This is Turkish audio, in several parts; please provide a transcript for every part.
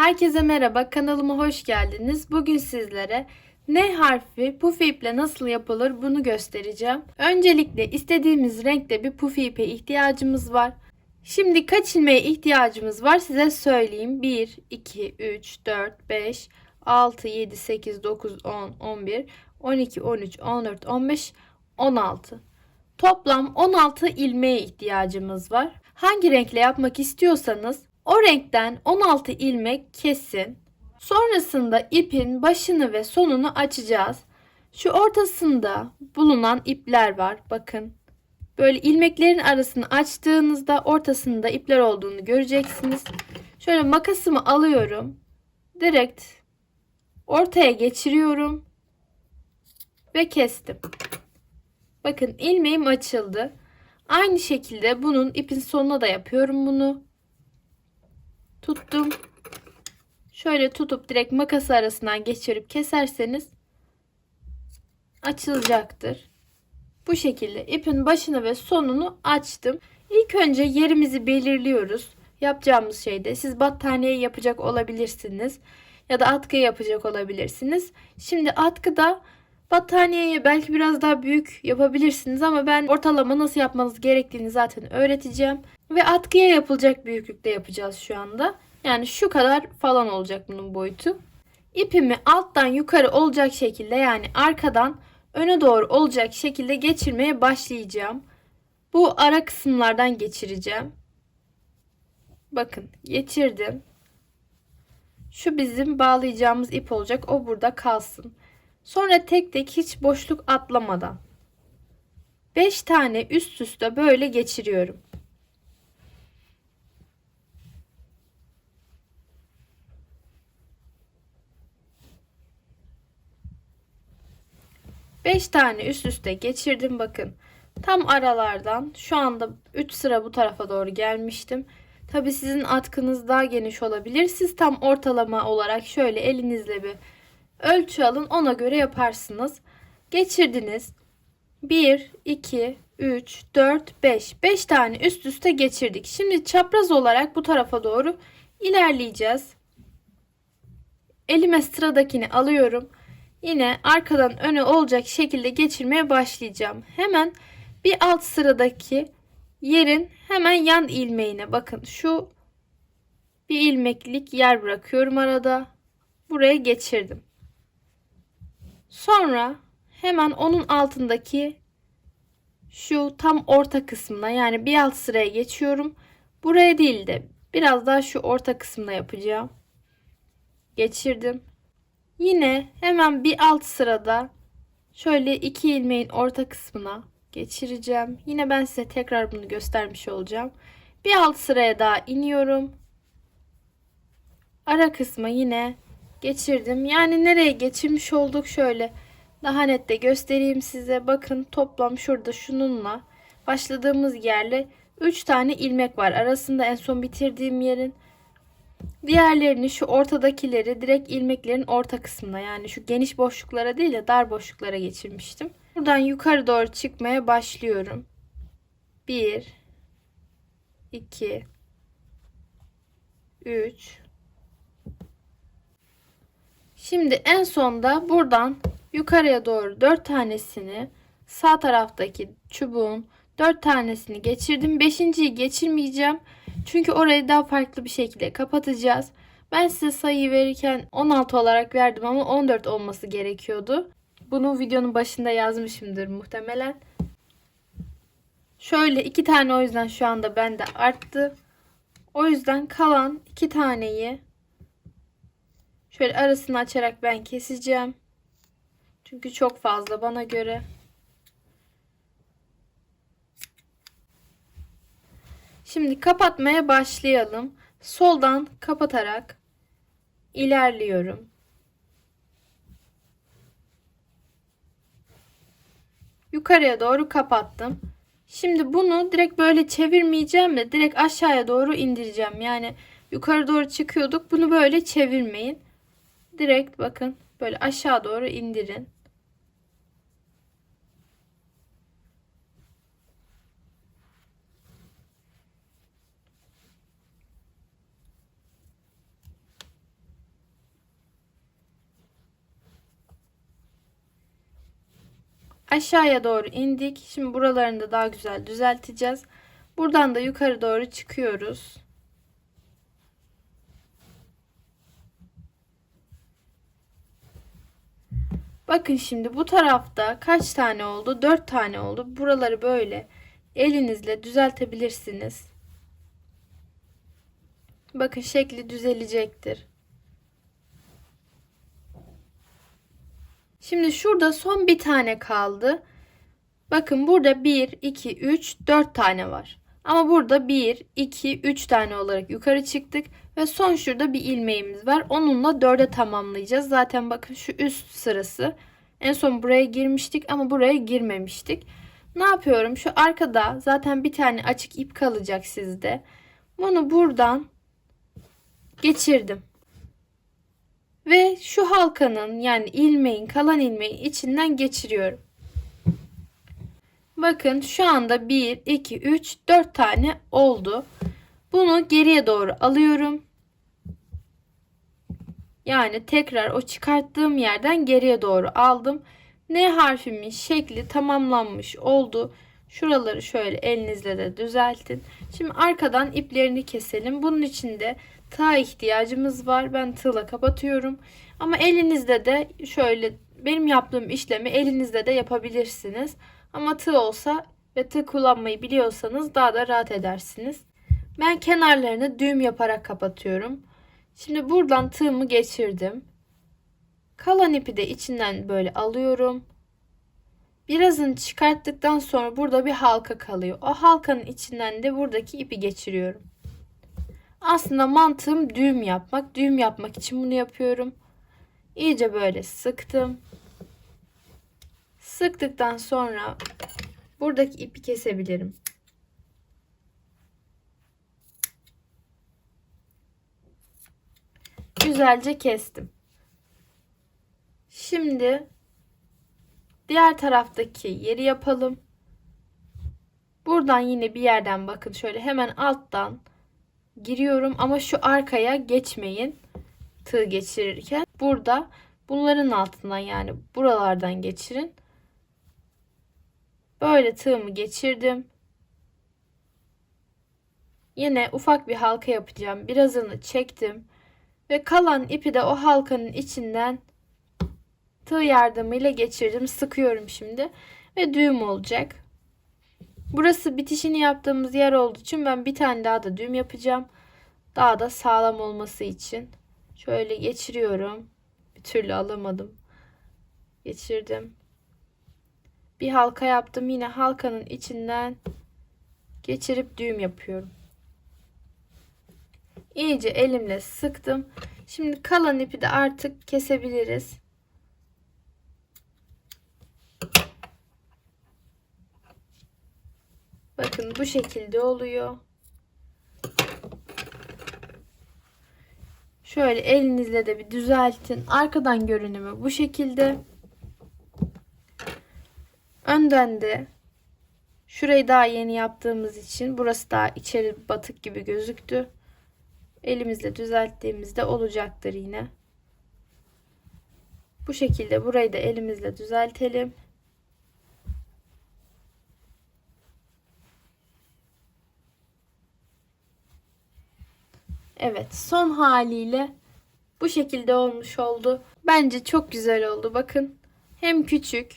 Herkese merhaba, kanalıma hoş geldiniz. Bugün sizlere N harfi pufi iple nasıl yapılır bunu göstereceğim. Öncelikle istediğimiz renkte bir pufi ipe ihtiyacımız var. Şimdi kaç ilmeğe ihtiyacımız var size söyleyeyim. 1, 2, 3, 4, 5, 6, 7, 8, 9, 10, 11, 12, 13, 14, 15, 16. Toplam 16 ilmeğe ihtiyacımız var. Hangi renkle yapmak istiyorsanız o renkten 16 ilmek kesin. Sonrasında ipin başını ve sonunu açacağız. Şu ortasında bulunan ipler var. Bakın. Böyle ilmeklerin arasını açtığınızda ortasında ipler olduğunu göreceksiniz. Şöyle makasımı alıyorum. Direkt ortaya geçiriyorum ve kestim. Bakın ilmeğim açıldı. Aynı şekilde bunun ipin sonuna da yapıyorum bunu. Tuttum. Şöyle tutup direkt makası arasından geçirip keserseniz açılacaktır. Bu şekilde ipin başını ve sonunu açtım. İlk önce yerimizi belirliyoruz. Yapacağımız şeyde siz battaniye yapacak olabilirsiniz ya da atkı yapacak olabilirsiniz. Şimdi atkıda battaniyeye belki biraz daha büyük yapabilirsiniz ama ben ortalama nasıl yapmanız gerektiğini zaten öğreteceğim. Ve atkıya yapılacak büyüklükte yapacağız şu anda. Yani şu kadar falan olacak bunun boyutu. İpimi alttan yukarı olacak şekilde yani arkadan öne doğru olacak şekilde geçirmeye başlayacağım. Bu ara kısımlardan geçireceğim. Bakın geçirdim. Şu bizim bağlayacağımız ip olacak. O burada kalsın. Sonra tek tek hiç boşluk atlamadan 5 tane üst üste böyle geçiriyorum. Beş tane üst üste geçirdim bakın. Tam aralardan şu anda 3 sıra bu tarafa doğru gelmiştim. Tabi sizin atkınız daha geniş olabilir. Siz tam ortalama olarak şöyle elinizle bir ölçü alın. Ona göre yaparsınız. Geçirdiniz. 1, 2, 3, 4, 5. 5 tane üst üste geçirdik. Şimdi çapraz olarak bu tarafa doğru ilerleyeceğiz. Elime sıradakini alıyorum. Yine arkadan öne olacak şekilde geçirmeye başlayacağım. Hemen bir alt sıradaki yerin hemen yan ilmeğine bakın. Şu bir ilmeklik yer bırakıyorum arada. Buraya geçirdim. Sonra hemen onun altındaki şu tam orta kısmına yani bir alt sıraya geçiyorum. Buraya değil de biraz daha şu orta kısmına yapacağım. Geçirdim. Yine hemen bir alt sırada şöyle iki ilmeğin orta kısmına geçireceğim. Yine ben size tekrar bunu göstermiş olacağım. Bir alt sıraya daha iniyorum. Ara kısma yine geçirdim. Yani nereye geçirmiş olduk şöyle daha net de göstereyim size. Bakın toplam şurada şununla başladığımız yerle 3 tane ilmek var. Arasında en son bitirdiğim yerin. Diğerlerini şu ortadakileri direkt ilmeklerin orta kısmına yani şu geniş boşluklara değil de dar boşluklara geçirmiştim. Buradan yukarı doğru çıkmaya başlıyorum. 1 2 3 Şimdi en sonda buradan yukarıya doğru 4 tanesini sağ taraftaki çubuğun 4 tanesini geçirdim. 5.'yi geçirmeyeceğim. Çünkü orayı daha farklı bir şekilde kapatacağız. Ben size sayıyı verirken 16 olarak verdim ama 14 olması gerekiyordu. Bunu videonun başında yazmışımdır muhtemelen. Şöyle 2 tane o yüzden şu anda bende arttı. O yüzden kalan 2 taneyi şöyle arasını açarak ben keseceğim. Çünkü çok fazla bana göre. Şimdi kapatmaya başlayalım. Soldan kapatarak ilerliyorum. Yukarıya doğru kapattım. Şimdi bunu direkt böyle çevirmeyeceğim de direkt aşağıya doğru indireceğim. Yani yukarı doğru çıkıyorduk. Bunu böyle çevirmeyin. Direkt bakın böyle aşağı doğru indirin. Aşağıya doğru indik. Şimdi buralarını da daha güzel düzelteceğiz. Buradan da yukarı doğru çıkıyoruz. Bakın şimdi bu tarafta kaç tane oldu? 4 tane oldu. Buraları böyle elinizle düzeltebilirsiniz. Bakın şekli düzelecektir. Şimdi şurada son bir tane kaldı. Bakın burada 1, 2, 3, 4 tane var. Ama burada 1, 2, 3 tane olarak yukarı çıktık. Ve son şurada bir ilmeğimiz var. Onunla 4'e tamamlayacağız. Zaten bakın şu üst sırası. En son buraya girmiştik ama buraya girmemiştik. Ne yapıyorum? Şu arkada zaten bir tane açık ip kalacak sizde. Bunu buradan geçirdim. Ve şu halkanın yani ilmeğin kalan ilmeğin içinden geçiriyorum. Bakın şu anda 1, 2, 3, 4 tane oldu. Bunu geriye doğru alıyorum. Yani tekrar o çıkarttığım yerden geriye doğru aldım. N harfimin şekli tamamlanmış oldu. Şuraları şöyle elinizle de düzeltin. Şimdi arkadan iplerini keselim. Bunun için de tığ ihtiyacımız var. Ben tığla kapatıyorum. Ama elinizde de şöyle benim yaptığım işlemi elinizde de yapabilirsiniz. Ama tığ olsa ve tığ kullanmayı biliyorsanız daha da rahat edersiniz. Ben kenarlarını düğüm yaparak kapatıyorum. Şimdi buradan tığımı geçirdim. Kalan ipi de içinden böyle alıyorum. Birazını çıkarttıktan sonra burada bir halka kalıyor. O halkanın içinden de buradaki ipi geçiriyorum. Aslında mantığım düğüm yapmak. Düğüm yapmak için bunu yapıyorum. İyice böyle sıktım. Sıktıktan sonra buradaki ipi kesebilirim. Güzelce kestim. Şimdi diğer taraftaki yeri yapalım. Buradan yine bir yerden bakın şöyle hemen alttan giriyorum ama şu arkaya geçmeyin. Tığ geçirirken burada bunların altından yani buralardan geçirin. Böyle tığımı geçirdim. Yine ufak bir halka yapacağım. Birazını çektim ve kalan ipi de o halkanın içinden tığ yardımıyla geçirdim. Sıkıyorum şimdi ve düğüm olacak. Burası bitişini yaptığımız yer olduğu için ben bir tane daha da düğüm yapacağım. Daha da sağlam olması için. Şöyle geçiriyorum. Bir türlü alamadım. Geçirdim. Bir halka yaptım. Yine halkanın içinden geçirip düğüm yapıyorum. İyice elimle sıktım. Şimdi kalan ipi de artık kesebiliriz. Bakın bu şekilde oluyor. Şöyle elinizle de bir düzeltin. Arkadan görünümü bu şekilde. Önden de şurayı daha yeni yaptığımız için burası daha içeri batık gibi gözüktü. Elimizle düzelttiğimizde olacaktır yine. Bu şekilde burayı da elimizle düzeltelim. Evet, son haliyle bu şekilde olmuş oldu. Bence çok güzel oldu. Bakın. Hem küçük.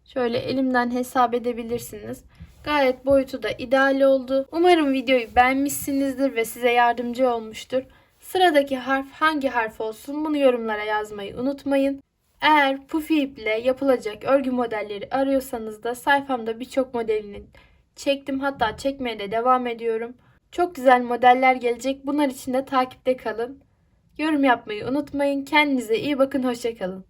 Şöyle elimden hesap edebilirsiniz. Gayet boyutu da ideal oldu. Umarım videoyu beğenmişsinizdir ve size yardımcı olmuştur. Sıradaki harf hangi harf olsun bunu yorumlara yazmayı unutmayın. Eğer pufi iple yapılacak örgü modelleri arıyorsanız da sayfamda birçok modelini çektim. Hatta çekmeye de devam ediyorum. Çok güzel modeller gelecek. Bunlar için de takipte kalın. Yorum yapmayı unutmayın. Kendinize iyi bakın. Hoşça kalın.